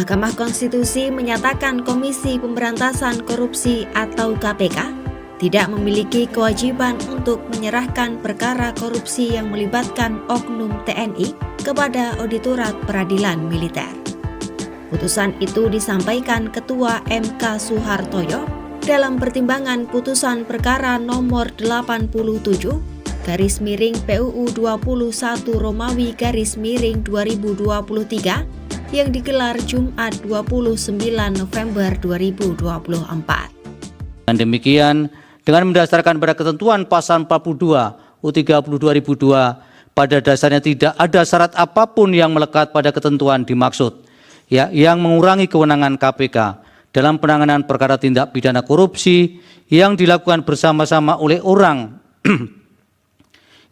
Mahkamah Konstitusi menyatakan Komisi Pemberantasan Korupsi atau KPK tidak memiliki kewajiban untuk menyerahkan perkara korupsi yang melibatkan oknum TNI kepada Auditorat Peradilan Militer. Putusan itu disampaikan Ketua MK Suhartoyo dalam pertimbangan putusan perkara nomor 87/PUU 21 Romawi /2023 yang digelar Jumat 29 November 2024. Dan demikian, dengan mendasarkan pada ketentuan pasal 42 U30 2002, pada dasarnya tidak ada syarat apapun yang melekat pada ketentuan dimaksud, yang mengurangi kewenangan KPK dalam penanganan perkara tindak pidana korupsi yang dilakukan bersama-sama oleh orang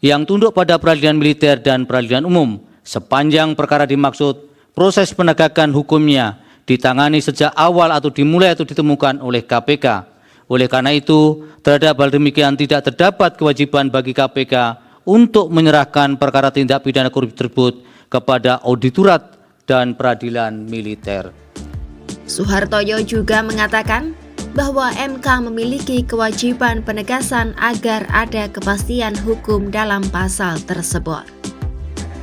yang tunduk pada peradilan militer dan peradilan umum, sepanjang perkara dimaksud proses penegakan hukumnya ditangani sejak awal atau dimulai atau ditemukan oleh KPK. Oleh karena itu, terhadap hal demikian tidak terdapat kewajiban bagi KPK untuk menyerahkan perkara tindak pidana korupsi tersebut kepada Auditorat dan Peradilan Militer. Suhartoyo juga mengatakan bahwa MK memiliki kewajiban penegasan agar ada kepastian hukum dalam pasal tersebut.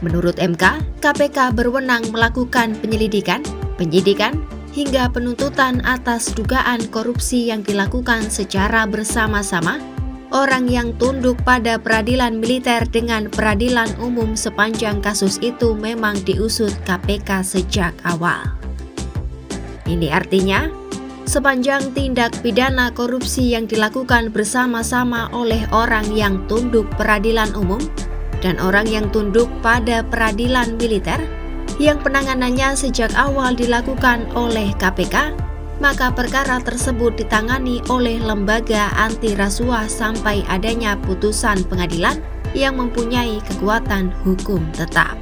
Menurut MK, KPK berwenang melakukan penyelidikan, penyidikan, hingga penuntutan atas dugaan korupsi yang dilakukan secara bersama-sama orang yang tunduk pada peradilan militer dengan peradilan umum sepanjang kasus itu memang diusut KPK sejak awal. Ini artinya, sepanjang tindak pidana korupsi yang dilakukan bersama-sama oleh orang yang tunduk peradilan umum dan orang yang tunduk pada peradilan militer yang penanganannya sejak awal dilakukan oleh KPK, maka perkara tersebut ditangani oleh lembaga anti rasuah sampai adanya putusan pengadilan yang mempunyai kekuatan hukum tetap.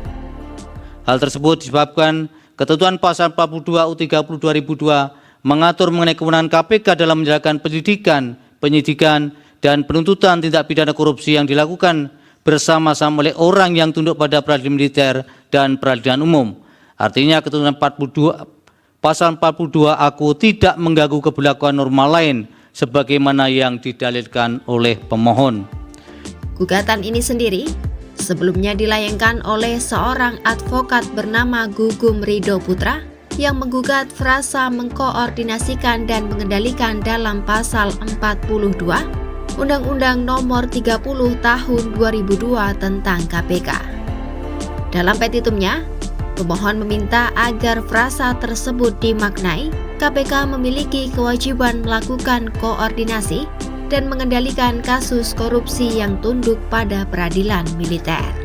Hal tersebut disebabkan ketentuan pasal 42 U30 2002 mengatur mengenai kewenangan KPK dalam menjalankan penyidikan, dan penuntutan tindak pidana korupsi yang dilakukan bersama-sama oleh orang yang tunduk pada peradilan militer dan peradilan umum. Artinya ketentuan pasal 42 aku tidak mengganggu keberlakuan norma lain sebagaimana yang didalilkan oleh pemohon. Gugatan ini sendiri sebelumnya dilayangkan oleh seorang advokat bernama Gugum Ridho Putra yang menggugat frasa mengkoordinasikan dan mengendalikan dalam pasal 42 Undang-Undang Nomor 30 Tahun 2002 tentang KPK. Dalam petitumnya, pemohon meminta agar frasa tersebut dimaknai KPK memiliki kewajiban melakukan koordinasi dan mengendalikan kasus korupsi yang tunduk pada peradilan militer.